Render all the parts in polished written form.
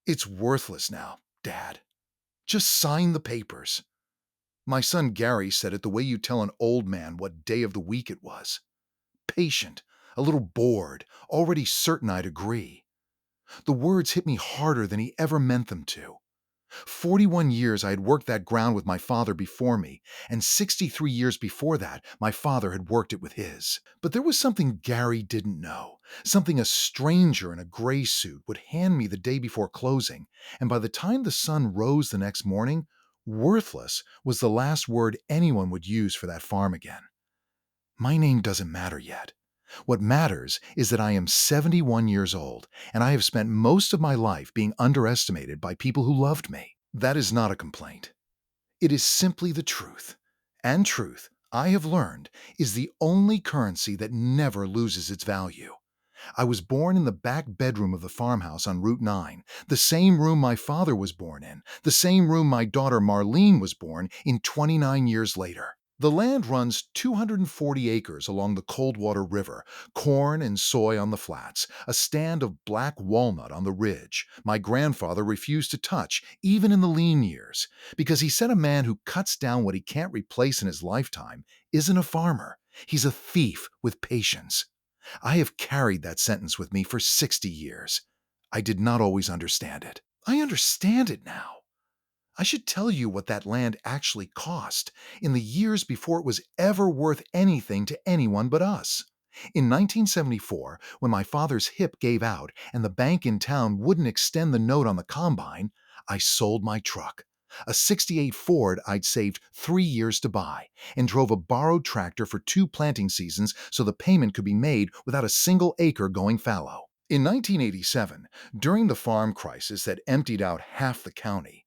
It's worthless now, Dad. Just sign the papers. My son Gary said it the way you tell an old man what day of the week it was. Patient, a little bored, already certain I'd agree. The words hit me harder than he ever meant them to. 41 years I had worked that ground with my father before me, and 63 years before that, my father had worked it with his. But there was something Gary didn't know, something a stranger in a gray suit would hand me the day before closing, and by the time the sun rose the next morning, worthless was the last word anyone would use for that farm again. My name doesn't matter yet. What matters is that I am 71 years old, and I have spent most of my life being underestimated by people who loved me. That is not a complaint. It is simply the truth. And truth, I have learned, is the only currency that never loses its value. I was born in the back bedroom of the farmhouse on Route 9, the same room my father was born in, the same room my daughter Marlene was born in 29 years later. The land runs 240 acres along the Coldwater River, corn and soy on the flats, a stand of black walnut on the ridge my grandfather refused to touch, even in the lean years, because he said a man who cuts down what he can't replace in his lifetime isn't a farmer. He's a thief with patience. I have carried that sentence with me for 60 years. I did not always understand it. I understand it now. I should tell you what that land actually cost in the years before it was ever worth anything to anyone but us. In 1974, when my father's hip gave out and the bank in town wouldn't extend the note on the combine, I sold my truck. A '68 Ford I'd saved 3 years to buy, and drove a borrowed tractor for 2 planting seasons so the payment could be made without a single acre going fallow. In 1987, during the farm crisis that emptied out half the county,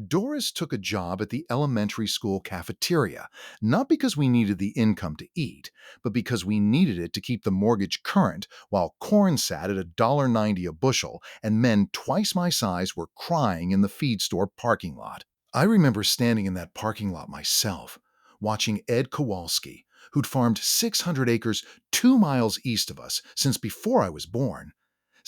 Doris took a job at the elementary school cafeteria, not because we needed the income to eat, but because we needed it to keep the mortgage current while corn sat at $1.90 a bushel and men twice my size were crying in the feed store parking lot. I remember standing in that parking lot myself, watching Ed Kowalski, who'd farmed 600 acres 2 miles east of us since before I was born,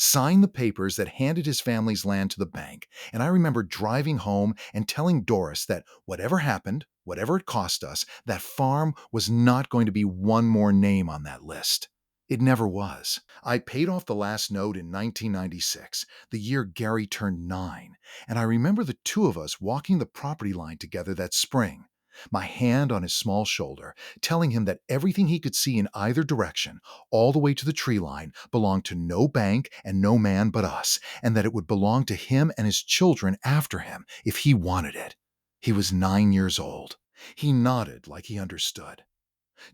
sign the papers that handed his family's land to the bank, and I remember driving home and telling Doris that whatever happened, whatever it cost us, that farm was not going to be one more name on that list. It never was. I paid off the last note in 1996, the year Gary turned 9, and I remember the two of us walking the property line together that spring, my hand on his small shoulder, telling him that everything he could see in either direction, all the way to the tree line, belonged to no bank and no man but us, and that it would belong to him and his children after him if he wanted it. He was 9 years old. He nodded like he understood.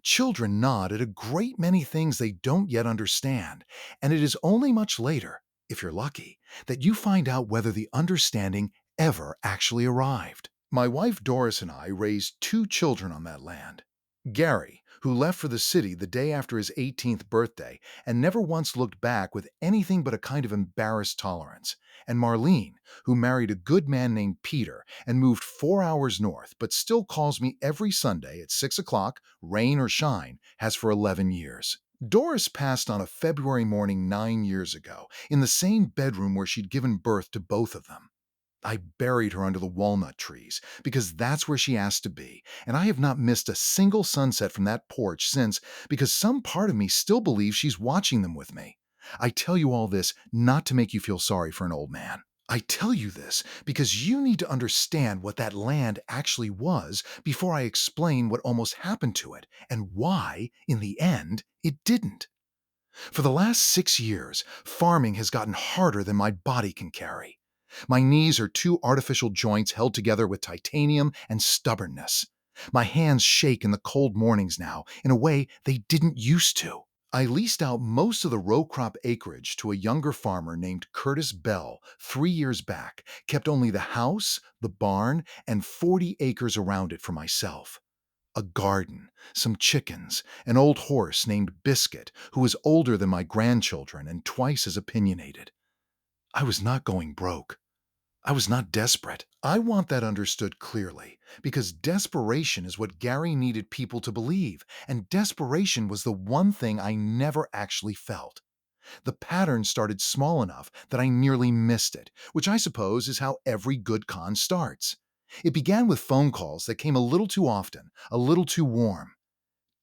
Children nod at a great many things they don't yet understand, and it is only much later, if you're lucky, that you find out whether the understanding ever actually arrived. My wife Doris and I raised 2 children on that land. Gary, who left for the city the day after his 18th birthday and never once looked back with anything but a kind of embarrassed tolerance, and Marlene, who married a good man named Peter and moved 4 hours north but still calls me every Sunday at 6 o'clock, rain or shine, has for 11 years. Doris passed on a February morning 9 years ago in the same bedroom where she'd given birth to both of them. I buried her under the walnut trees because that's where she asked to be, and I have not missed a single sunset from that porch since because some part of me still believes she's watching them with me. I tell you all this not to make you feel sorry for an old man. I tell you this because you need to understand what that land actually was before I explain what almost happened to it and why, in the end, it didn't. For the last 6 years, farming has gotten harder than my body can carry. My knees are two artificial joints held together with titanium and stubbornness. My hands shake in the cold mornings now in a way they didn't used to. I leased out most of the row crop acreage to a younger farmer named Curtis Bell 3 years back, kept only the house, the barn, and 40 acres around it for myself. A garden, some chickens, an old horse named Biscuit, who was older than my grandchildren and twice as opinionated. I was not going broke. I was not desperate. I want that understood clearly, because desperation is what Gary needed people to believe, and desperation was the one thing I never actually felt. The pattern started small enough that I nearly missed it, which I suppose is how every good con starts. It began with phone calls that came a little too often, a little too warm.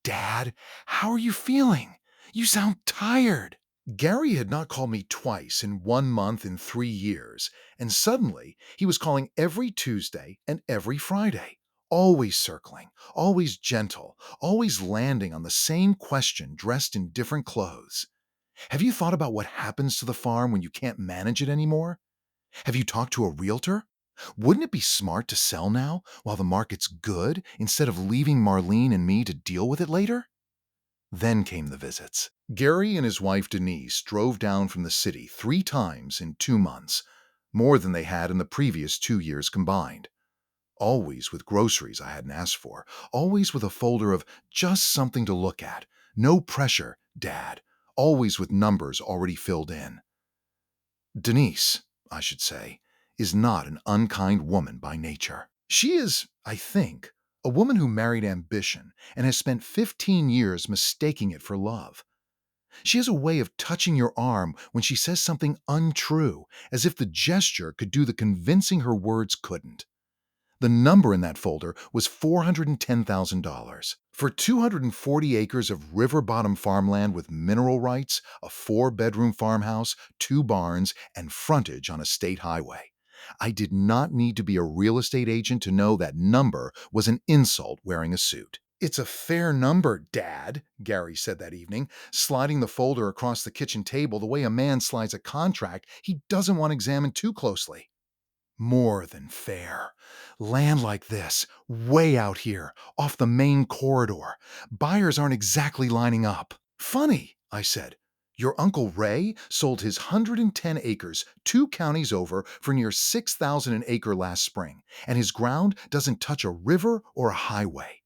"Dad, how are you feeling? You sound tired." Gary had not called me twice in 1 month in 3 years, and suddenly he was calling every Tuesday and every Friday. Always circling, always gentle, always landing on the same question dressed in different clothes. "Have you thought about what happens to the farm when you can't manage it anymore? Have you talked to a realtor? Wouldn't it be smart to sell now while the market's good instead of leaving Marlene and me to deal with it later?" Then came the visits. Gary and his wife Denise drove down from the city 3 times in 2 months, more than they had in the previous 2 years combined. Always with groceries I hadn't asked for, always with a folder of just something to look at. No pressure, Dad. Always with numbers already filled in. Denise, I should say, is not an unkind woman by nature. She is, I think, a woman who married ambition and has spent 15 years mistaking it for love. She has a way of touching your arm when she says something untrue, as if the gesture could do the convincing her words couldn't. The number in that folder was $410,000. For 240 acres of river bottom farmland with mineral rights, a 4-bedroom farmhouse, 2 barns, and frontage on a state highway. I did not need to be a real estate agent to know that number was an insult wearing a suit. "It's a fair number, Dad," Gary said that evening, sliding the folder across the kitchen table the way a man slides a contract he doesn't want examined too closely. "More than fair. Land like this, way out here, off the main corridor. Buyers aren't exactly lining up." "Funny," I said. "Your Uncle Ray sold his 110 acres 2 counties over for near 6,000 an acre last spring, and his ground doesn't touch a river or a highway."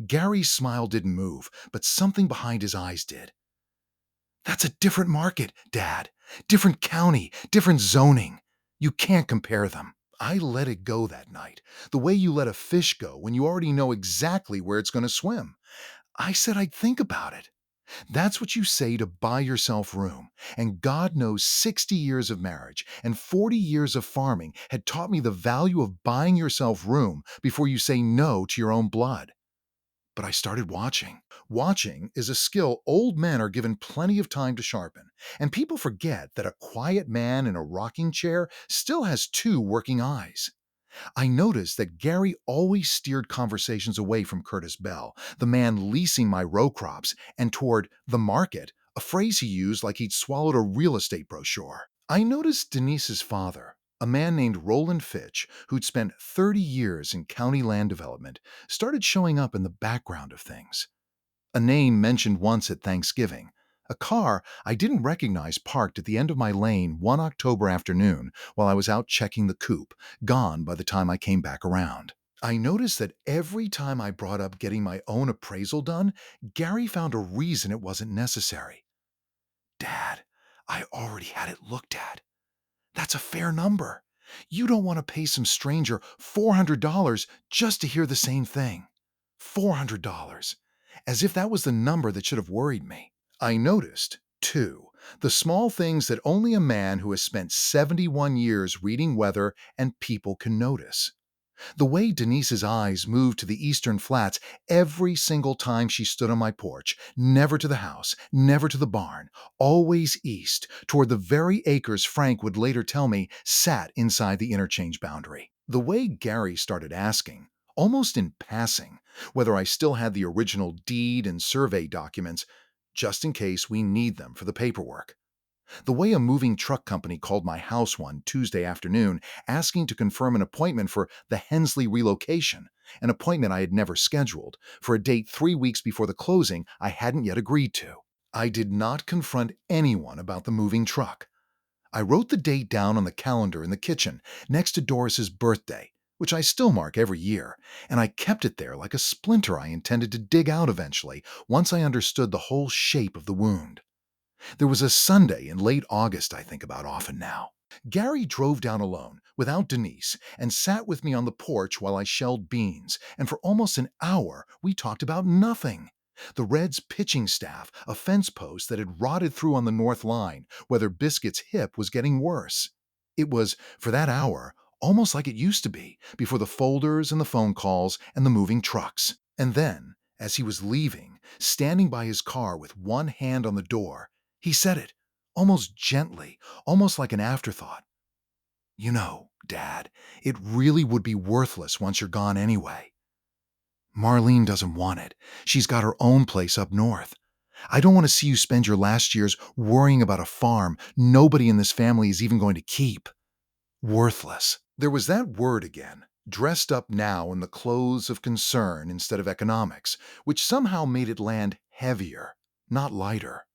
Gary's smile didn't move, but something behind his eyes did. "That's a different market, Dad. Different county, different zoning. You can't compare them." I let it go that night, the way you let a fish go when you already know exactly where it's going to swim. I said I'd think about it. That's what you say to buy yourself room. And God knows 60 years of marriage and 40 years of farming had taught me the value of buying yourself room before you say no to your own blood. But I started watching. Watching is a skill old men are given plenty of time to sharpen, and people forget that a quiet man in a rocking chair still has 2 working eyes. I noticed that Gary always steered conversations away from Curtis Bell, the man leasing my row crops, and toward the market, a phrase he used like he'd swallowed a real estate brochure. I noticed Denise's father, a man named Roland Fitch, who'd spent 30 years in county land development, started showing up in the background of things. A name mentioned once at Thanksgiving. A car I didn't recognize parked at the end of my lane one October afternoon while I was out checking the coop, gone by the time I came back around. I noticed that every time I brought up getting my own appraisal done, Gary found a reason it wasn't necessary. "Dad, I already had it looked at. That's a fair number. You don't want to pay some stranger $400 just to hear the same thing. $400. As if that was the number that should have worried me." I noticed, too, the small things that only a man who has spent 71 years reading weather and people can notice. The way Denise's eyes moved to the eastern flats every single time she stood on my porch, never to the house, never to the barn, always east, toward the very acres Frank would later tell me sat inside the interchange boundary. The way Gary started asking, almost in passing, whether I still had the original deed and survey documents, just in case we need them for the paperwork. The way a moving truck company called my house one Tuesday afternoon asking to confirm an appointment for the Hensley relocation, an appointment I had never scheduled, for a date 3 weeks before the closing I hadn't yet agreed to. I did not confront anyone about the moving truck. I wrote the date down on the calendar in the kitchen next to Doris's birthday, which I still mark every year, and I kept it there like a splinter I intended to dig out eventually once I understood the whole shape of the wound. There was a Sunday in late August I think about often now. Gary drove down alone, without Denise, and sat with me on the porch while I shelled beans, and for almost an hour we talked about nothing. The Reds' pitching staff, a fence post that had rotted through on the north line, whether Biscuit's hip was getting worse. It was, for that hour, almost like it used to be, before the folders and the phone calls and the moving trucks. And then, as he was leaving, standing by his car with one hand on the door, he said it, almost gently, almost like an afterthought. You know, Dad, it really would be worthless once you're gone anyway. Marlene doesn't want it. She's got her own place up north. I don't want to see you spend your last years worrying about a farm nobody in this family is even going to keep. Worthless. There was that word again, dressed up now in the clothes of concern instead of economics, which somehow made it land heavier, not lighter.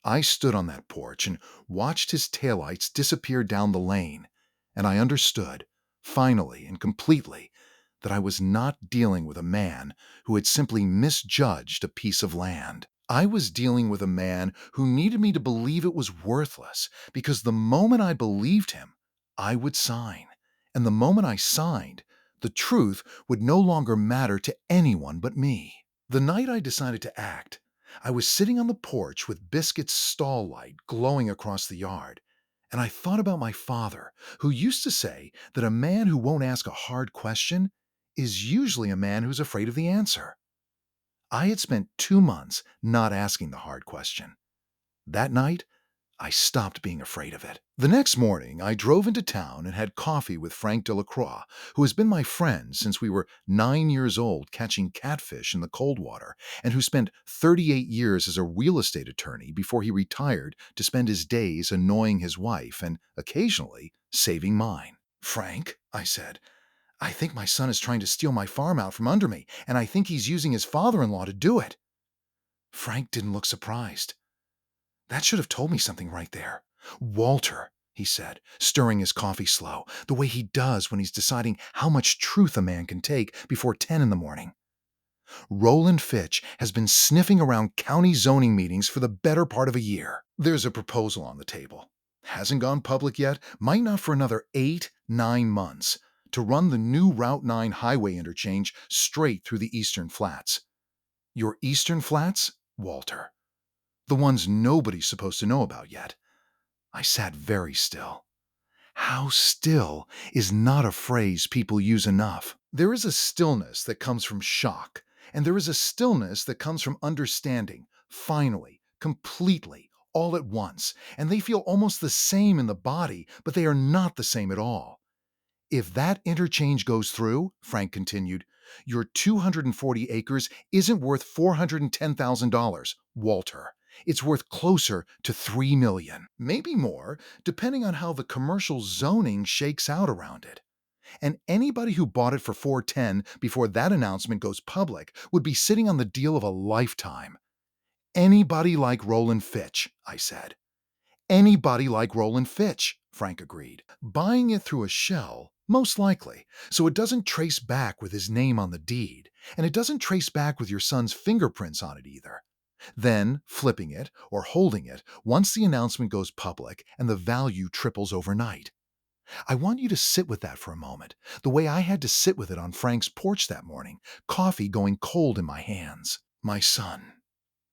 I stood on that porch and watched his taillights disappear down the lane, and I understood, finally and completely, that I was not dealing with a man who had simply misjudged a piece of land. I was dealing with a man who needed me to believe it was worthless, because the moment I believed him, I would sign. And the moment I signed, the truth would no longer matter to anyone but me. The night I decided to act, I was sitting on the porch with Biscuit's stall light glowing across the yard, and I thought about my father, who used to say that a man who won't ask a hard question is usually a man who's afraid of the answer. I had spent 2 months not asking the hard question. That night, I stopped being afraid of it. The next morning, I drove into town and had coffee with Frank Delacroix, who has been my friend since we were 9 years old catching catfish in the Coldwater, and who spent 38 years as a real estate attorney before he retired to spend his days annoying his wife and, occasionally, saving mine. "Frank," I said, "I think my son is trying to steal my farm out from under me, and I think he's using his father-in-law to do it." Frank didn't look surprised. "That should have told me something right there. Walter," he said, stirring his coffee slow, the way he does when he's deciding how much truth a man can take before 10 in the morning. "Roland Fitch has been sniffing around county zoning meetings for the better part of a year. There's a proposal on the table. Hasn't gone public yet, might not for another 8, 9 months, to run the new Route 9 highway interchange straight through the Eastern Flats. Your Eastern Flats, Walter. The ones nobody's supposed to know about yet." I sat very still. How still is not a phrase people use enough. There is a stillness that comes from shock, and there is a stillness that comes from understanding, finally, completely, all at once, and they feel almost the same in the body, but they are not the same at all. "If that interchange goes through," Frank continued, "your 240 acres isn't worth $410,000, Walter. It's worth closer to $3 million. Maybe more, depending on how the commercial zoning shakes out around it. And anybody who bought it for 410 before that announcement goes public would be sitting on the deal of a lifetime." "Anybody like Roland Fitch," I said. "Anybody like Roland Fitch," Frank agreed. "Buying it through a shell, most likely, so it doesn't trace back with his name on the deed, and it doesn't trace back with your son's fingerprints on it either. Then flipping it or holding it once the announcement goes public and the value triples overnight. I want you to sit with that for a moment, the way I had to sit with it on Frank's porch that morning, coffee going cold in my hands. My son.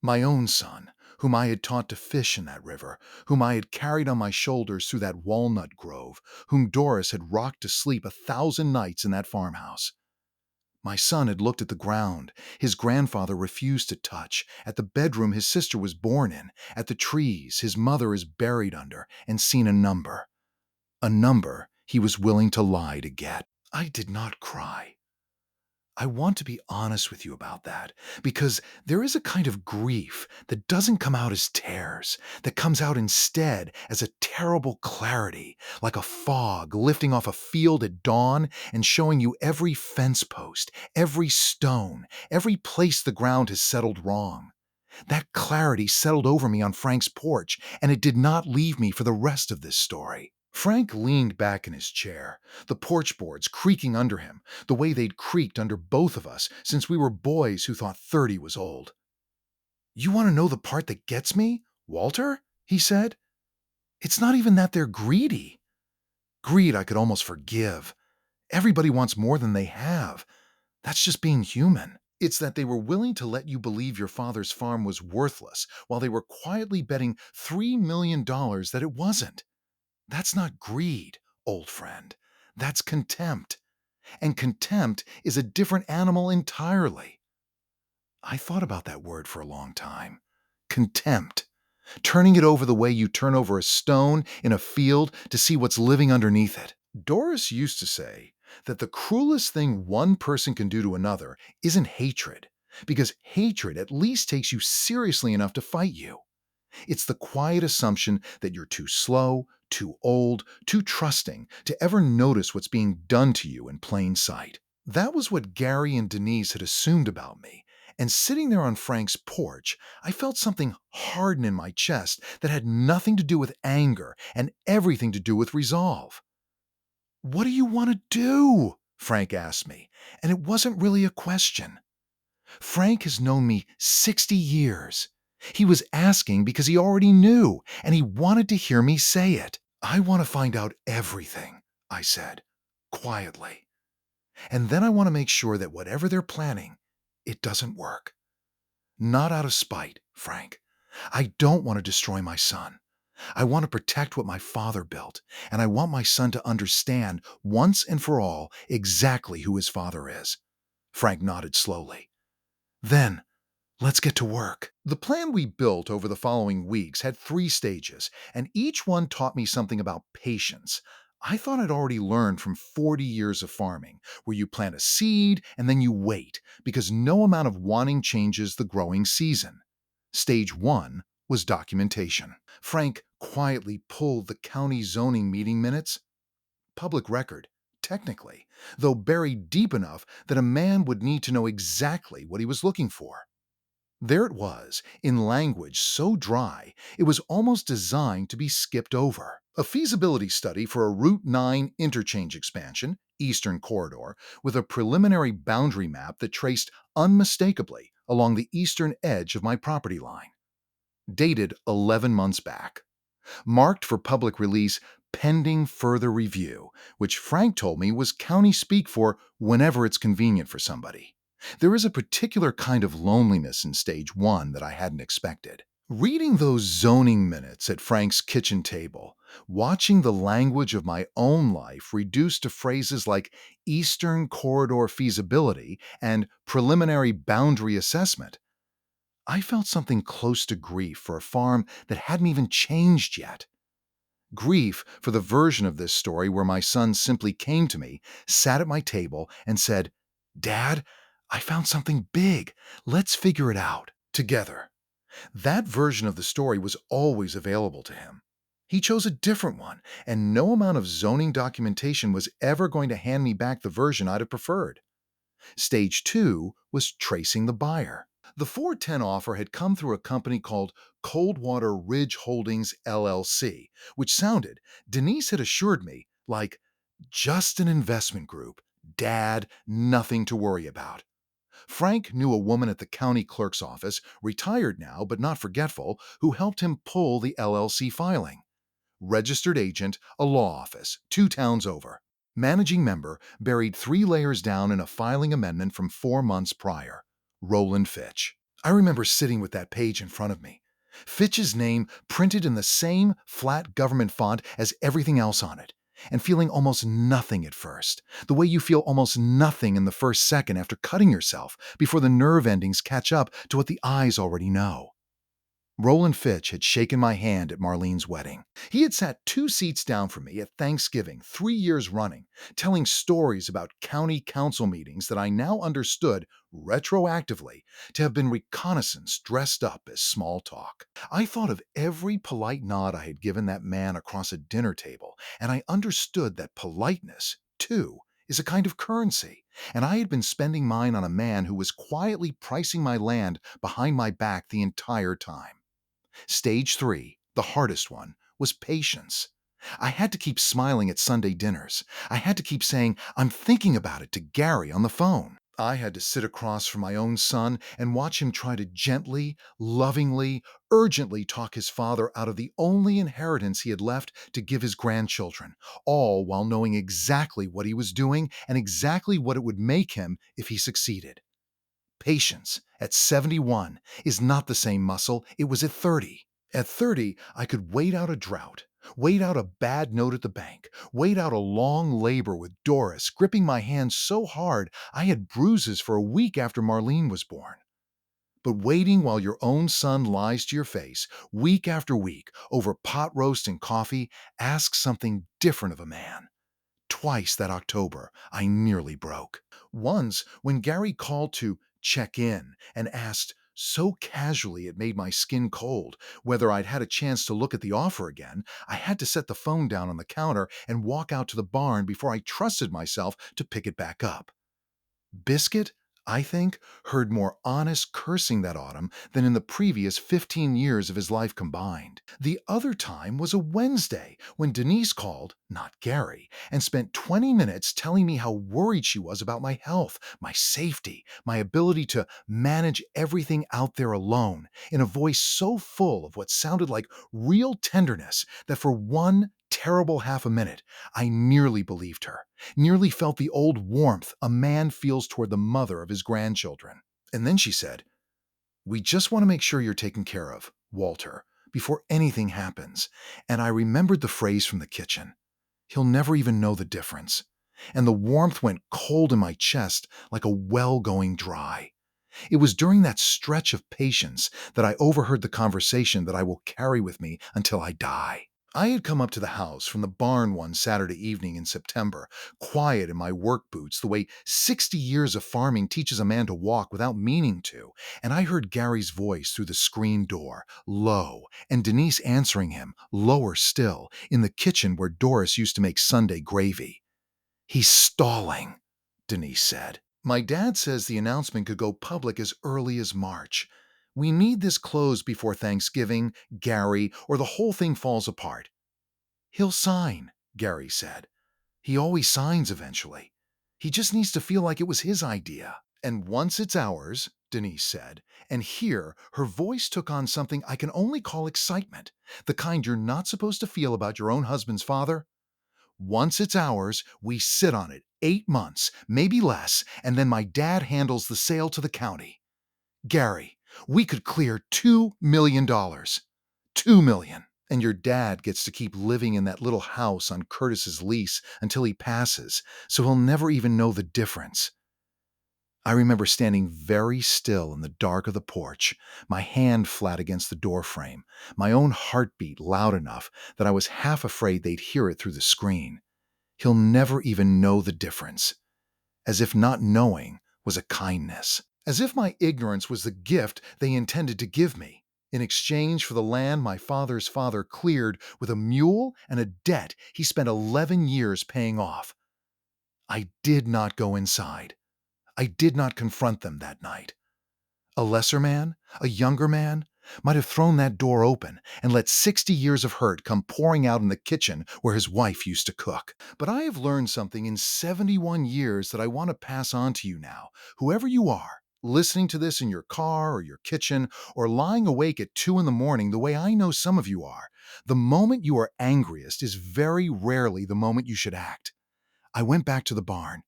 My own son, whom I had taught to fish in that river, whom I had carried on my shoulders through that walnut grove, whom Doris had rocked to sleep 1,000 nights in that farmhouse. My son had looked at the ground his grandfather refused to touch, at the bedroom his sister was born in, at the trees his mother is buried under, and seen a number. A number he was willing to lie to get. I did not cry. I want to be honest with you about that, because there is a kind of grief that doesn't come out as tears, that comes out instead as a terrible clarity, like a fog lifting off a field at dawn and showing you every fence post, every stone, every place the ground has settled wrong. That clarity settled over me on Frank's porch, and it did not leave me for the rest of this story. Frank leaned back in his chair, the porch boards creaking under him, the way they'd creaked under both of us since we were boys who thought 30 was old. "You want to know the part that gets me, Walter?" he said. "It's not even that they're greedy. Greed I could almost forgive. Everybody wants more than they have. That's just being human. It's that they were willing to let you believe your father's farm was worthless while they were quietly betting $3 million that it wasn't. That's not greed, old friend. That's contempt. And contempt is a different animal entirely. I thought about that word for a long time. Contempt. Turning it over the way you turn over a stone in a field to see what's living underneath it. Doris used to say that the cruelest thing one person can do to another isn't hatred, because hatred at least takes you seriously enough to fight you. It's the quiet assumption that you're too slow, too old, too trusting to ever notice what's being done to you in plain sight. That was what Gary and Denise had assumed about me. And sitting there on Frank's porch, I felt something harden in my chest that had nothing to do with anger and everything to do with resolve. "What do you want to do?" Frank asked me, and it wasn't really a question. Frank has known me 60 years. He was asking because he already knew, and he wanted to hear me say it. "I want to find out everything," I said, quietly. "And then I want to make sure that whatever they're planning, it doesn't work. Not out of spite, Frank. I don't want to destroy my son. I want to protect what my father built, and I want my son to understand once and for all exactly who his father is." Frank nodded slowly. "Then, let's get to work." The plan we built over the following weeks had 3 stages, and each one taught me something about patience. I thought I'd already learned from 40 years of farming, where you plant a seed and then you wait, because no amount of wanting changes the growing season. Stage 1 was documentation. Frank quietly pulled the county zoning meeting minutes. Public record, technically, though buried deep enough that a man would need to know exactly what he was looking for. There it was, in language so dry it was almost designed to be skipped over. A feasibility study for a Route 9 interchange expansion, Eastern Corridor, with a preliminary boundary map that traced unmistakably along the eastern edge of my property line. Dated 11 months back. Marked for public release pending further review, which Frank told me was county speak for whenever it's convenient for somebody. There is a particular kind of loneliness in stage 1 that I hadn't expected. Reading those zoning minutes at Frank's kitchen table, watching the language of my own life reduced to phrases like Eastern Corridor feasibility and preliminary boundary assessment, I felt something close to grief for a farm that hadn't even changed yet. Grief for the version of this story where my son simply came to me, sat at my table, and said, "Dad, I found something big. Let's figure it out together." That version of the story was always available to him. He chose a different one, and no amount of zoning documentation was ever going to hand me back the version I'd have preferred. Stage 2 was tracing the buyer. The 410 offer had come through a company called Coldwater Ridge Holdings LLC, which sounded, Denise had assured me, like just an investment group. Dad, nothing to worry about. Frank knew a woman at the county clerk's office, retired now but not forgetful, who helped him pull the LLC filing. Registered agent, a law office, 2 towns over. Managing member, buried 3 layers down in a filing amendment from 4 months prior. Roland Fitch. I remember sitting with that page in front of me. Fitch's name printed in the same flat government font as everything else on it, and feeling almost nothing at first, the way you feel almost nothing in the first second after cutting yourself before the nerve endings catch up to what the eyes already know. Roland Fitch had shaken my hand at Marlene's wedding. He had sat 2 seats down from me at Thanksgiving 3 years running, telling stories about county council meetings that I now understood, retroactively, to have been reconnaissance dressed up as small talk. I thought of every polite nod I had given that man across a dinner table, and I understood that politeness, too, is a kind of currency, and I had been spending mine on a man who was quietly pricing my land behind my back the entire time. Stage 3, the hardest one, was patience. I had to keep smiling at Sunday dinners. I had to keep saying, "I'm thinking about it," to Gary on the phone. I had to sit across from my own son and watch him try to gently, lovingly, urgently talk his father out of the only inheritance he had left to give his grandchildren, all while knowing exactly what he was doing and exactly what it would make him if he succeeded. Patience, at 71, is not the same muscle it was at 30. At 30, I could wait out a drought, wait out a bad note at the bank, wait out a long labor with Doris gripping my hand so hard I had bruises for a week after Marlene was born. But waiting while your own son lies to your face, week after week, over pot roast and coffee, asks something different of a man. Twice that October, I nearly broke. Once, when Gary called to check in and asked, so casually it made my skin cold, whether I'd had a chance to look at the offer again, I had to set the phone down on the counter and walk out to the barn before I trusted myself to pick it back up. Biscuit, I think, heard more honest cursing that autumn than in the previous 15 years of his life combined. The other time was a Wednesday when Denise called, not Gary, and spent 20 minutes telling me how worried she was about my health, my safety, my ability to manage everything out there alone, in a voice so full of what sounded like real tenderness that for one terrible half a minute, I nearly believed her, nearly felt the old warmth a man feels toward the mother of his grandchildren. And then she said, we just want to make sure you're taken care of, Walter, before anything happens. And I remembered the phrase from the kitchen. He'll never even know the difference. And the warmth went cold in my chest like a well going dry. It was during that stretch of patience that I overheard the conversation that I will carry with me until I die. I had come up to the house from the barn one Saturday evening in September, quiet in my work boots, the way 60 years of farming teaches a man to walk without meaning to, and I heard Gary's voice through the screen door, low, and Denise answering him, lower still, in the kitchen where Doris used to make Sunday gravy. He's stalling, Denise said. My dad says the announcement could go public as early as March. We need this closed before Thanksgiving, Gary, or the whole thing falls apart. He'll sign, Gary said. He always signs eventually. He just needs to feel like it was his idea. And once it's ours, Denise said, and here her voice took on something I can only call excitement, the kind you're not supposed to feel about your own husband's father. Once it's ours, we sit on it 8 months, maybe less, and then my dad handles the sale to the county. Gary, we could clear $2 million. $2 million. And your dad gets to keep living in that little house on Curtis's lease until he passes, so he'll never even know the difference. I remember standing very still in the dark of the porch, my hand flat against the doorframe, my own heartbeat loud enough that I was half afraid they'd hear it through the screen. He'll never even know the difference. As if not knowing was a kindness. As if my ignorance was the gift they intended to give me, in exchange for the land my father's father cleared with a mule and a debt he spent 11 years paying off. I did not go inside. I did not confront them that night. A lesser man, a younger man, might have thrown that door open and let 60 years of hurt come pouring out in the kitchen where his wife used to cook. But I have learned something in 71 years that I want to pass on to you now, whoever you are, listening to this in your car or your kitchen, or lying awake at 2 in the morning the way I know some of you are. The moment you are angriest is very rarely the moment you should act. I went back to the barn.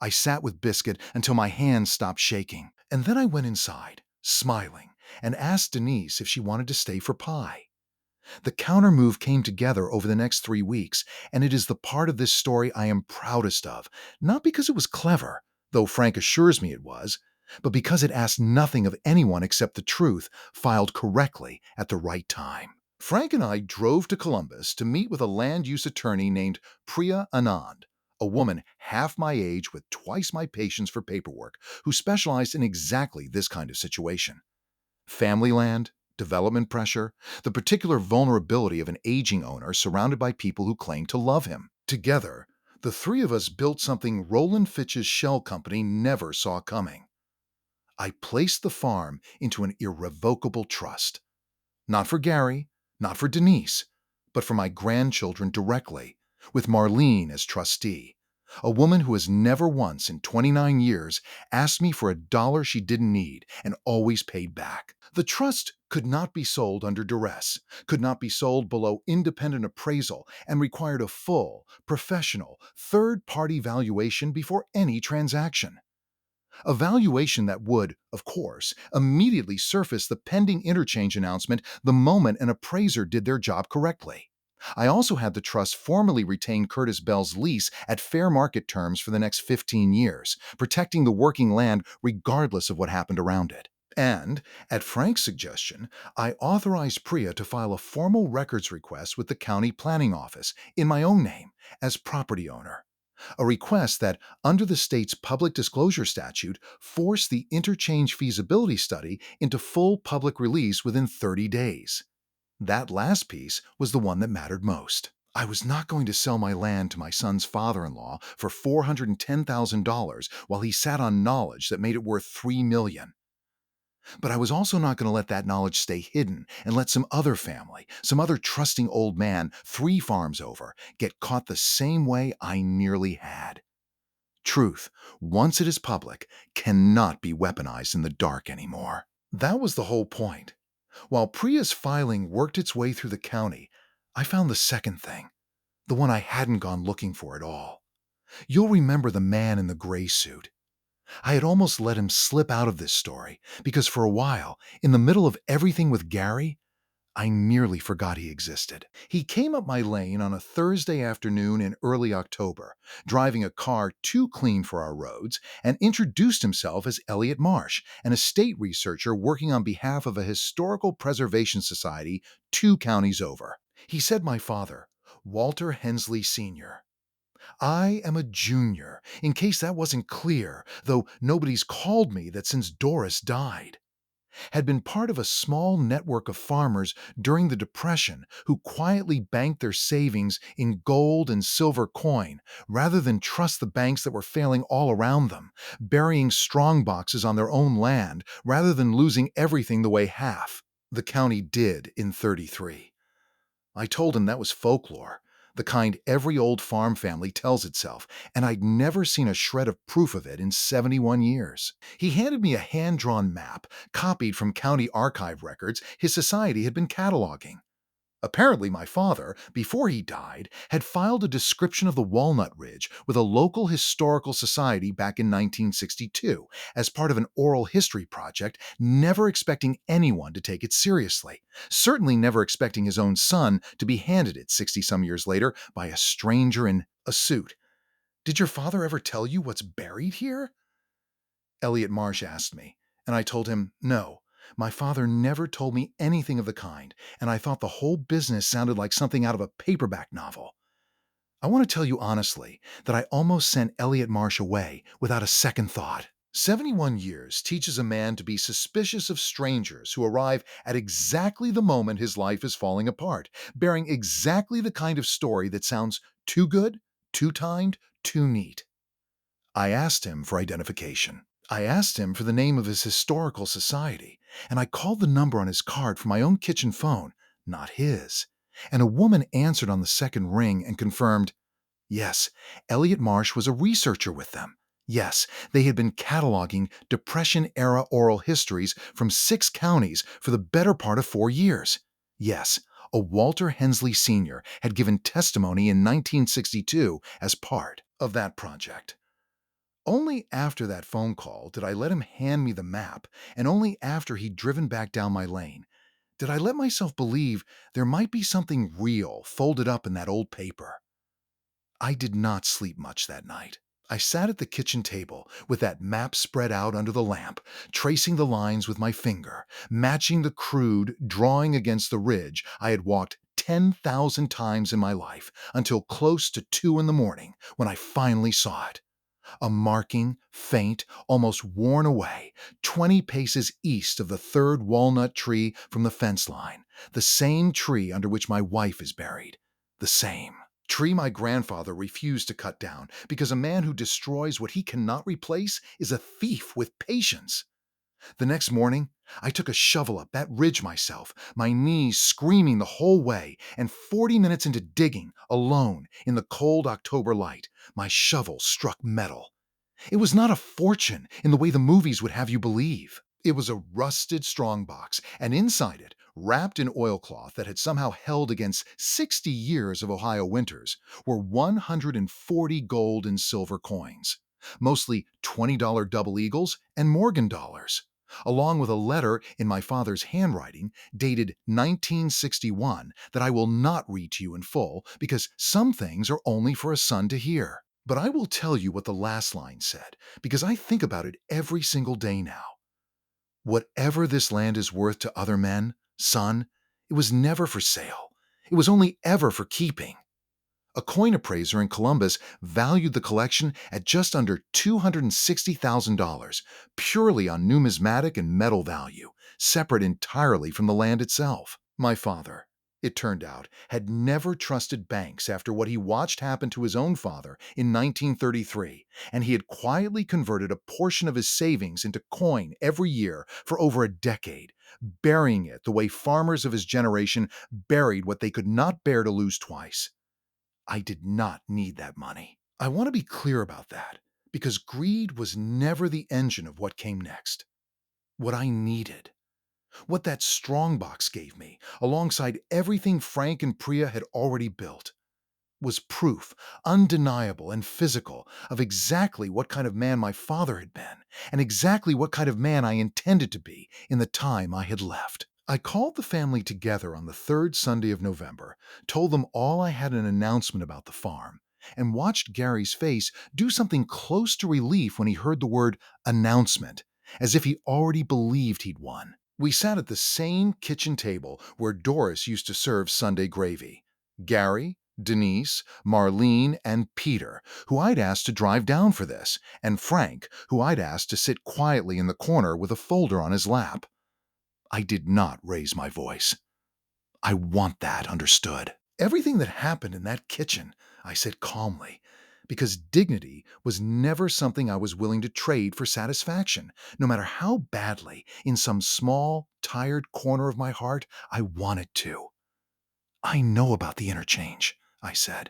I sat with Biscuit until my hands stopped shaking, and then I went inside, smiling, and asked Denise if she wanted to stay for pie. The counter move came together over the next 3 weeks, and it is the part of this story I am proudest of, not because it was clever, though Frank assures me it was, but because it asked nothing of anyone except the truth, filed correctly at the right time. Frank and I drove to Columbus to meet with a land use attorney named Priya Anand, a woman half my age with twice my patience for paperwork, who specialized in exactly this kind of situation. Family land, development pressure, the particular vulnerability of an aging owner surrounded by people who claim to love him. Together, the three of us built something Roland Fitch's shell company never saw coming. I placed the farm into an irrevocable trust. Not for Gary, not for Denise, but for my grandchildren directly, with Marlene as trustee, a woman who has never once in 29 years asked me for $1 she didn't need and always paid back. The trust could not be sold under duress, could not be sold below independent appraisal, and required a full, professional, third-party valuation before any transaction. A valuation that would, of course, immediately surface the pending interchange announcement the moment an appraiser did their job correctly. I also had the trust formally retain Curtis Bell's lease at fair market terms for the next 15 years, protecting the working land regardless of what happened around it. And, at Frank's suggestion, I authorized Priya to file a formal records request with the county planning office in my own name as property owner. A request that, under the state's public disclosure statute, forced the interchange feasibility study into full public release within 30 days. That last piece was the one that mattered most. I was not going to sell my land to my son's father-in-law for $410,000 while he sat on knowledge that made it worth $3 million. But I was also not going to let that knowledge stay hidden and let some other family, some other trusting old man 3 farms over, get caught the same way I nearly had. Truth, once it is public, cannot be weaponized in the dark anymore. That was the whole point. While Priya's filing worked its way through the county, I found the second thing, the one I hadn't gone looking for at all. You'll remember the man in the gray suit. I had almost let him slip out of this story because for a while, in the middle of everything with Gary, I nearly forgot he existed. He came up my lane on a Thursday afternoon in early October, driving a car too clean for our roads, and introduced himself as Elliot Marsh, an estate researcher working on behalf of a historical preservation society 2 counties over. He said my father, Walter Hensley Sr. I am a junior, in case that wasn't clear, though nobody's called me that since Doris died. Had been part of a small network of farmers during the Depression who quietly banked their savings in gold and silver coin rather than trust the banks that were failing all around them, burying strong boxes on their own land rather than losing everything the way half the county did in '33. I told him that was folklore, the kind every old farm family tells itself, and I'd never seen a shred of proof of it in 71 years. He handed me a hand-drawn map, copied from county archive records his society had been cataloging. Apparently, my father, before he died, had filed a description of the Walnut Ridge with a local historical society back in 1962 as part of an oral history project, never expecting anyone to take it seriously. Certainly never expecting his own son to be handed it 60-some years later by a stranger in a suit. "Did your father ever tell you what's buried here?" Elliot Marsh asked me, and I told him no. My father never told me anything of the kind, and I thought the whole business sounded like something out of a paperback novel. I want to tell you honestly that I almost sent Elliot Marsh away without a second thought. 71 years teaches a man to be suspicious of strangers who arrive at exactly the moment his life is falling apart, bearing exactly the kind of story that sounds too good, too timed, too neat. I asked him for identification. I asked him for the name of his historical society, and I called the number on his card from my own kitchen phone, not his. And a woman answered on the second ring and confirmed, yes, Elliot Marsh was a researcher with them. Yes, they had been cataloging Depression-era oral histories from 6 counties for the better part of 4 years. Yes, a Walter Hensley Sr. had given testimony in 1962 as part of that project. Only after that phone call did I let him hand me the map, and only after he'd driven back down my lane did I let myself believe there might be something real folded up in that old paper. I did not sleep much that night. I sat at the kitchen table with that map spread out under the lamp, tracing the lines with my finger, matching the crude drawing against the ridge I had walked 10,000 times in my life until close to 2 in the morning when I finally saw it. A marking, faint, almost worn away, 20 paces east of the 3rd walnut tree from the fence line, the same tree under which my wife is buried. The same tree my grandfather refused to cut down because a man who destroys what he cannot replace is a thief with patience. The next morning, I took a shovel up that ridge myself, my knees screaming the whole way, and 40 minutes into digging, alone, in the cold October light, my shovel struck metal. It was not a fortune in the way the movies would have you believe. It was a rusted strongbox, and inside it, wrapped in oilcloth that had somehow held against 60 years of Ohio winters, were 140 gold and silver coins. mostly $20 double eagles and Morgan dollars, along with a letter in my father's handwriting dated 1961 that I will not read to you in full because some things are only for a son to hear. But I will tell you what the last line said because I think about it every single day now. Whatever this land is worth to other men, son, it was never for sale. It was only ever for keeping. A coin appraiser in Columbus valued the collection at just under $260,000, purely on numismatic and metal value, separate entirely from the land itself. My father, it turned out, had never trusted banks after what he watched happen to his own father in 1933, and he had quietly converted a portion of his savings into coin every year for over a decade, burying it the way farmers of his generation buried what they could not bear to lose twice. I did not need that money. I want to be clear about that, because greed was never the engine of what came next. What I needed, what that strongbox gave me, alongside everything Frank and Priya had already built, was proof, undeniable and physical, of exactly what kind of man my father had been, and exactly what kind of man I intended to be in the time I had left. I called the family together on the third Sunday of November, told them all I had an announcement about the farm, and watched Gary's face do something close to relief when he heard the word announcement, as if he already believed he'd won. We sat at the same kitchen table where Doris used to serve Sunday gravy. Gary, Denise, Marlene, and Peter, who I'd asked to drive down for this, and Frank, who I'd asked to sit quietly in the corner with a folder on his lap. I did not raise my voice. I want that understood. Everything that happened in that kitchen, I said calmly, because dignity was never something I was willing to trade for satisfaction, no matter how badly, in some small, tired corner of my heart, I wanted to. I know about the interchange, I said.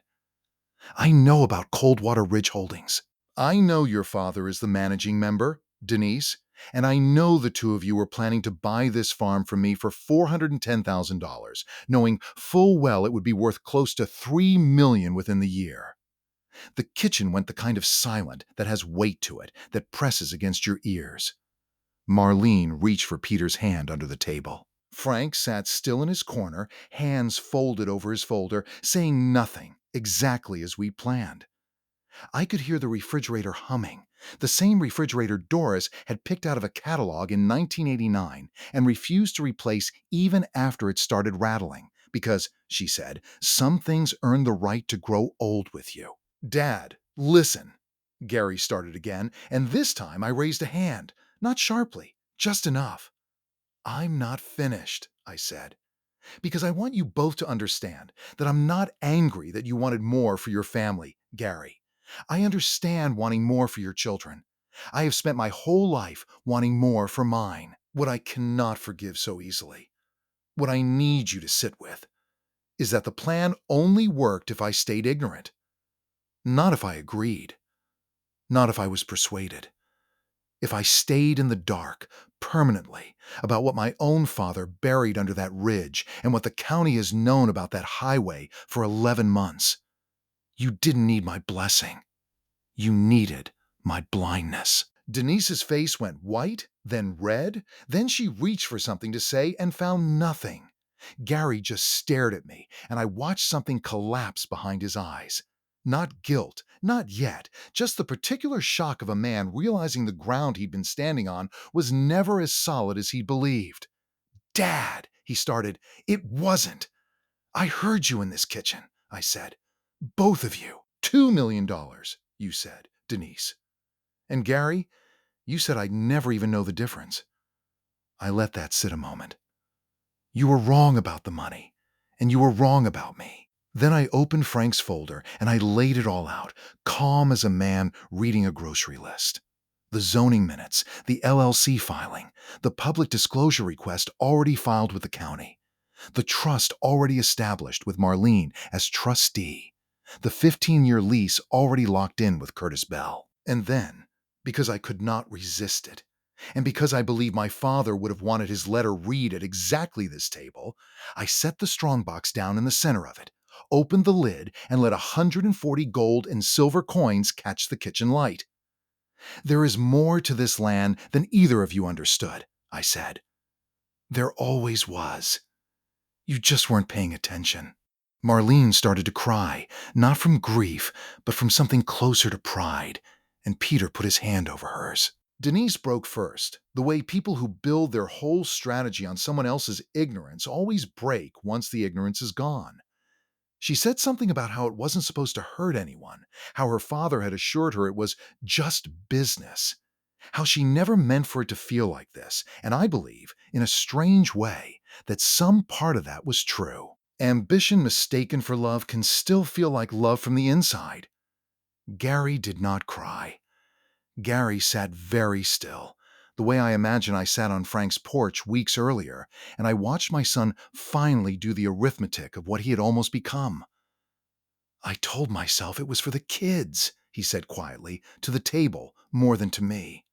I know about Coldwater Ridge Holdings. I know your father is the managing member, Denise, and I know the two of you were planning to buy this farm from me for $410,000, knowing full well it would be worth close to $3 million within the year. The kitchen went the kind of silent that has weight to it, that presses against your ears. Marlene reached for Peter's hand under the table. Frank sat still in his corner, hands folded over his folder, saying nothing, exactly as we planned. I could hear the refrigerator humming, the same refrigerator Doris had picked out of a catalog in 1989 and refused to replace even after it started rattling, because, she said, some things earn the right to grow old with you. Dad, listen, Gary started again, and this time I raised a hand, not sharply, just enough. I'm not finished, I said, because I want you both to understand that I'm not angry that you wanted more for your family, Gary. I understand wanting more for your children. I have spent my whole life wanting more for mine. What I cannot forgive so easily, what I need you to sit with, is that the plan only worked if I stayed ignorant. Not if I agreed. Not if I was persuaded. If I stayed in the dark, permanently, about what my own father buried under that ridge and what the county has known about that highway for 11 months. You didn't need my blessing. You needed my blindness. Denise's face went white, then red, then she reached for something to say and found nothing. Gary just stared at me, and I watched something collapse behind his eyes. Not guilt, not yet, just the particular shock of a man realizing the ground he'd been standing on was never as solid as he'd believed. Dad, he started, it wasn't. I heard you in this kitchen, I said. Both of you. $2 million, you said, Denise. And Gary, you said I'd never even know the difference. I let that sit a moment. You were wrong about the money, and you were wrong about me. Then I opened Frank's folder and I laid it all out, calm as a man reading a grocery list. The zoning minutes, the LLC filing, the public disclosure request already filed with the county, the trust already established with Marlene as trustee, the 15-year lease already locked in with Curtis Bell. And then, because I could not resist it, and because I believe my father would have wanted his letter read at exactly this table, I set the strongbox down in the center of it, opened the lid, and let 140 gold and silver coins catch the kitchen light. There is more to this land than either of you understood, I said. There always was. You just weren't paying attention. Marlene started to cry, not from grief, but from something closer to pride, and Peter put his hand over hers. Denise broke first, the way people who build their whole strategy on someone else's ignorance always break once the ignorance is gone. She said something about how it wasn't supposed to hurt anyone, how her father had assured her it was just business, how she never meant for it to feel like this, and I believe, in a strange way, that some part of that was true. Ambition mistaken for love can still feel like love from the inside. Gary did not cry. Gary sat very still, the way I imagine I sat on Frank's porch weeks earlier, and I watched my son finally do the arithmetic of what he had almost become. I told myself it was for the kids, he said quietly, to the table more than to me.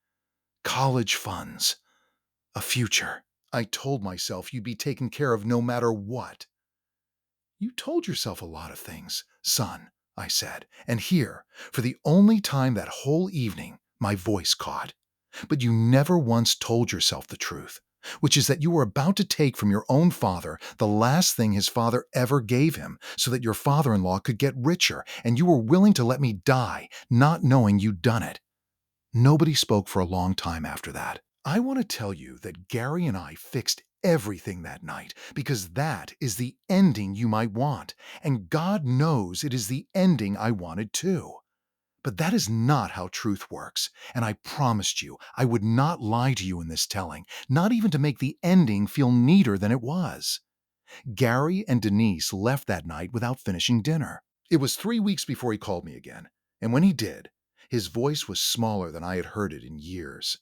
College funds. A future. I told myself you'd be taken care of no matter what. You told yourself a lot of things, son, I said, and here, for the only time that whole evening, my voice caught. But you never once told yourself the truth, which is that you were about to take from your own father the last thing his father ever gave him so that your father-in-law could get richer, and you were willing to let me die, not knowing you'd done it. Nobody spoke for a long time after that. I want to tell you that Gary and I fixed everything that night because that is the ending you might want, and God knows it is the ending I wanted too. But that is not how truth works, and I promised you I would not lie to you in this telling, not even to make the ending feel neater than it was. Gary and Denise left that night without finishing dinner. It was 3 weeks before he called me again, and when he did, his voice was smaller than I had heard it in years.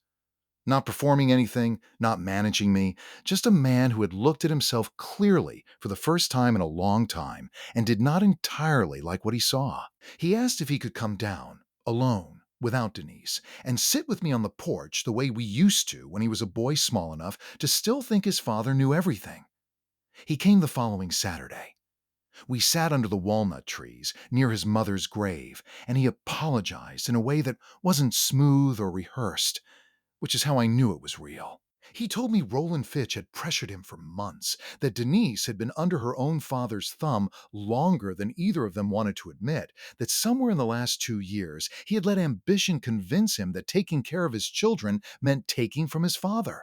Not performing anything, not managing me, just a man who had looked at himself clearly for the first time in a long time and did not entirely like what he saw. He asked if he could come down, alone, without Denise, and sit with me on the porch the way we used to when he was a boy small enough to still think his father knew everything. He came the following Saturday. We sat under the walnut trees near his mother's grave, and he apologized in a way that wasn't smooth or rehearsed, which is how I knew it was real. He told me Roland Fitch had pressured him for months, that Denise had been under her own father's thumb longer than either of them wanted to admit, that somewhere in the last 2 years he had let ambition convince him that taking care of his children meant taking from his father,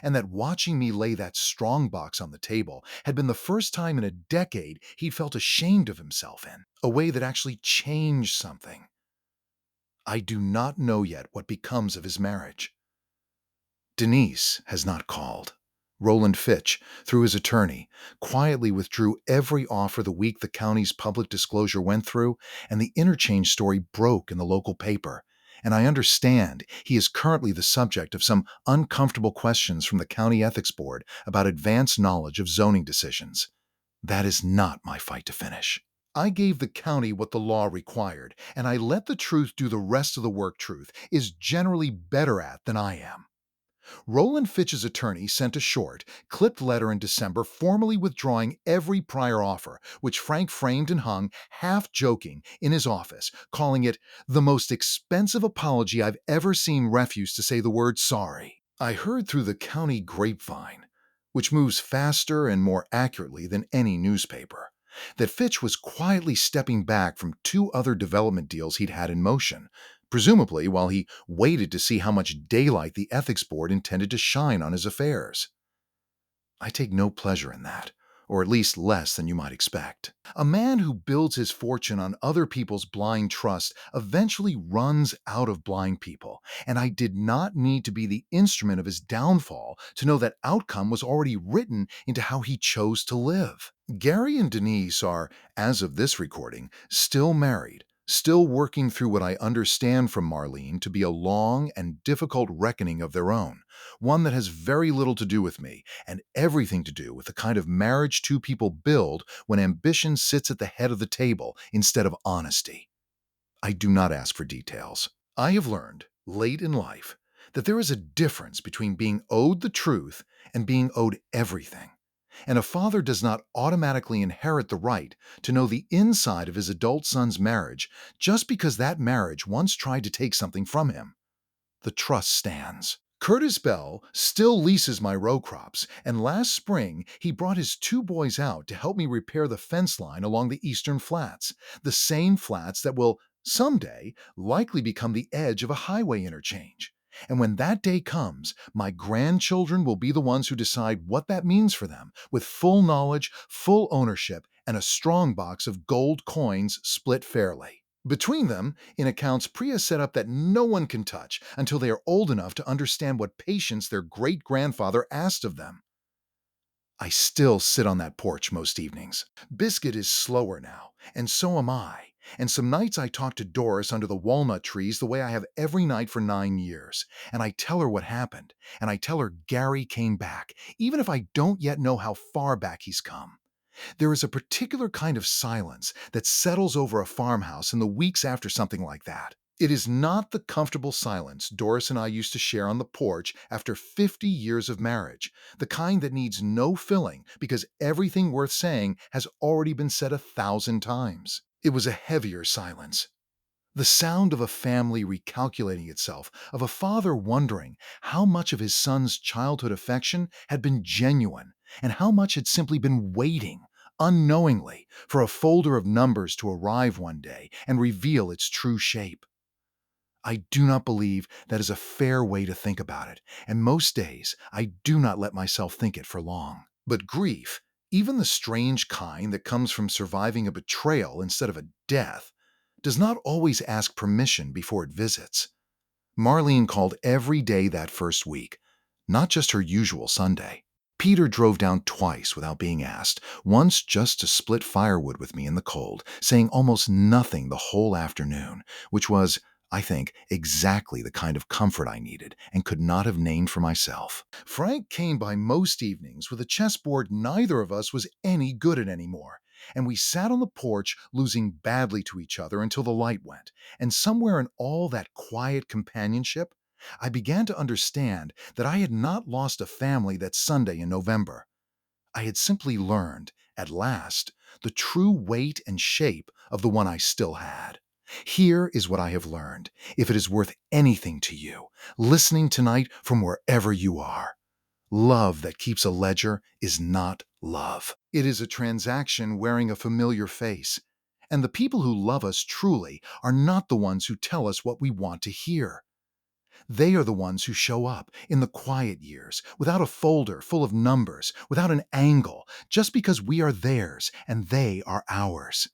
and that watching me lay that strongbox on the table had been the first time in a decade he'd felt ashamed of himself in, a way that actually changed something. I do not know yet what becomes of his marriage. Denise has not called. Roland Fitch, through his attorney, quietly withdrew every offer the week the county's public disclosure went through, and the interchange story broke in the local paper. And I understand he is currently the subject of some uncomfortable questions from the County Ethics Board about advanced knowledge of zoning decisions. That is not my fight to finish. I gave the county what the law required, and I let the truth do the rest of the work truth is generally better at than I am. Roland Fitch's attorney sent a short, clipped letter in December formally withdrawing every prior offer, which Frank framed and hung, half joking, in his office, calling it the most expensive apology I've ever seen refuse to say the word sorry. I heard through the county grapevine, which moves faster and more accurately than any newspaper, that Fitch was quietly stepping back from 2 other development deals he'd had in motion, presumably while he waited to see how much daylight the ethics board intended to shine on his affairs. I take no pleasure in that, or at least less than you might expect. A man who builds his fortune on other people's blind trust eventually runs out of blind people, and I did not need to be the instrument of his downfall to know that outcome was already written into how he chose to live. Gary and Denise are, as of this recording, still married, still working through what I understand from Marlene to be a long and difficult reckoning of their own, one that has very little to do with me and everything to do with the kind of marriage 2 people build when ambition sits at the head of the table instead of honesty. I do not ask for details. I have learned, late in life, that there is a difference between being owed the truth and being owed everything. And a father does not automatically inherit the right to know the inside of his adult son's marriage just because that marriage once tried to take something from him. the trust stands. Curtis Bell still leases my row crops, and last spring he brought his two boys out to help me repair the fence line along the eastern flats, the same flats that will, someday, likely become the edge of a highway interchange. And when that day comes, my grandchildren will be the ones who decide what that means for them, with full knowledge, full ownership, and a strong box of gold coins split fairly. Between them, in accounts Priya set up that no one can touch until they are old enough to understand what patience their great-grandfather asked of them. I still sit on that porch most evenings. Biscuit is slower now, and so am I. And some nights I talk to Doris under the walnut trees the way I have every night for 9 years. And I tell her what happened, and I tell her Gary came back, even if I don't yet know how far back he's come. There is a particular kind of silence that settles over a farmhouse in the weeks after something like that. It is not the comfortable silence Doris and I used to share on the porch after 50 years of marriage, the kind that needs no filling because everything worth saying has already been said 1,000 times. It was a heavier silence. The sound of a family recalculating itself, of a father wondering how much of his son's childhood affection had been genuine and how much had simply been waiting, unknowingly, for a folder of numbers to arrive one day and reveal its true shape. I do not believe that is a fair way to think about it, and most days I do not let myself think it for long. But grief, even the strange kind that comes from surviving a betrayal instead of a death, does not always ask permission before it visits. Marlene called every day that first week, not just her usual Sunday. Peter drove down twice without being asked, once just to split firewood with me in the cold, saying almost nothing the whole afternoon, which was, I think, exactly the kind of comfort I needed and could not have named for myself. Frank came by most evenings with a chessboard neither of us was any good at anymore, and we sat on the porch losing badly to each other until the light went, and somewhere in all that quiet companionship, I began to understand that I had not lost a family that Sunday in November. I had simply learned, at last, the true weight and shape of the one I still had. Here is what I have learned, if it is worth anything to you, listening tonight from wherever you are. Love that keeps a ledger is not love. It is a transaction wearing a familiar face. And the people who love us truly are not the ones who tell us what we want to hear. They are the ones who show up in the quiet years, without a folder full of numbers, without an angle, just because we are theirs and they are ours.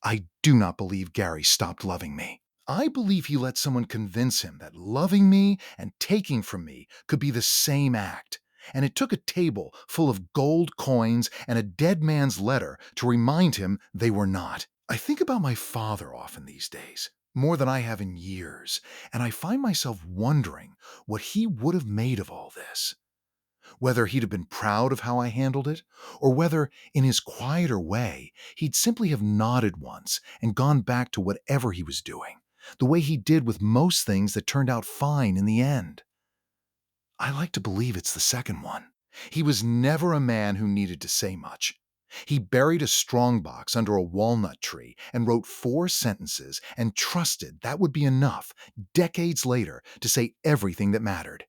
I do not believe Gary stopped loving me. I believe he let someone convince him that loving me and taking from me could be the same act. And it took a table full of gold coins and a dead man's letter to remind him they were not. I think about my father often these days, more than I have in years, and I find myself wondering what he would have made of all this. Whether he'd have been proud of how I handled it, or whether, in his quieter way, he'd simply have nodded once and gone back to whatever he was doing, the way he did with most things that turned out fine in the end. I like to believe it's the second one. He was never a man who needed to say much. He buried a strongbox under a walnut tree and wrote 4 sentences and trusted that would be enough, decades later, to say everything that mattered.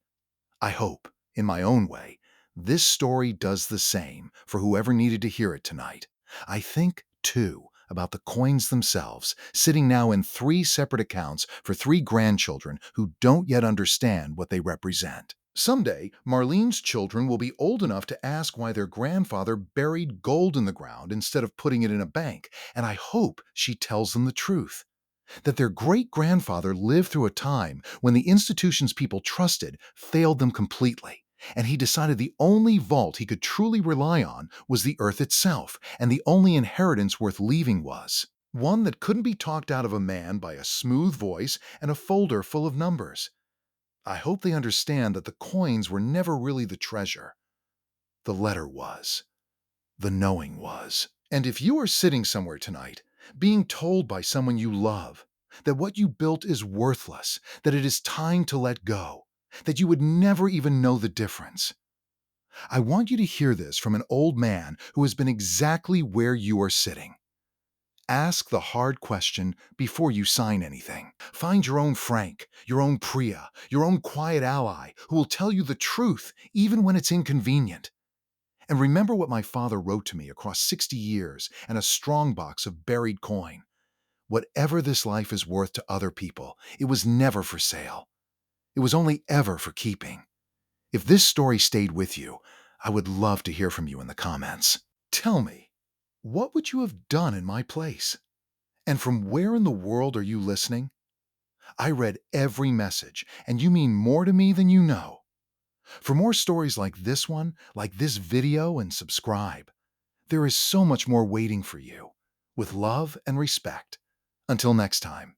I hope, in my own way, this story does the same for whoever needed to hear it tonight. I think, too, about the coins themselves, sitting now in 3 separate accounts for 3 grandchildren who don't yet understand what they represent. Someday, Marlene's children will be old enough to ask why their grandfather buried gold in the ground instead of putting it in a bank, and I hope she tells them the truth. That their great-grandfather lived through a time when the institutions people trusted failed them completely, and he decided the only vault he could truly rely on was the earth itself, and the only inheritance worth leaving was one that couldn't be talked out of a man by a smooth voice and a folder full of numbers. I hope they understand that the coins were never really the treasure. The letter was. The knowing was. And if you are sitting somewhere tonight, being told by someone you love that what you built is worthless, that it is time to let go, that you would never even know the difference, I want you to hear this from an old man who has been exactly where you are sitting. Ask the hard question before you sign anything. Find your own Frank, your own Priya, your own quiet ally who will tell you the truth even when it's inconvenient. And remember what my father wrote to me across 60 years and a strongbox of buried coin. Whatever this life is worth to other people, it was never for sale. It was only ever for keeping. If this story stayed with you, I would love to hear from you in the comments. Tell me, what would you have done in my place? And from where in the world are you listening? I read every message, and you mean more to me than you know. For more stories like this one, like this video, and subscribe. There is so much more waiting for you. With love and respect. Until next time.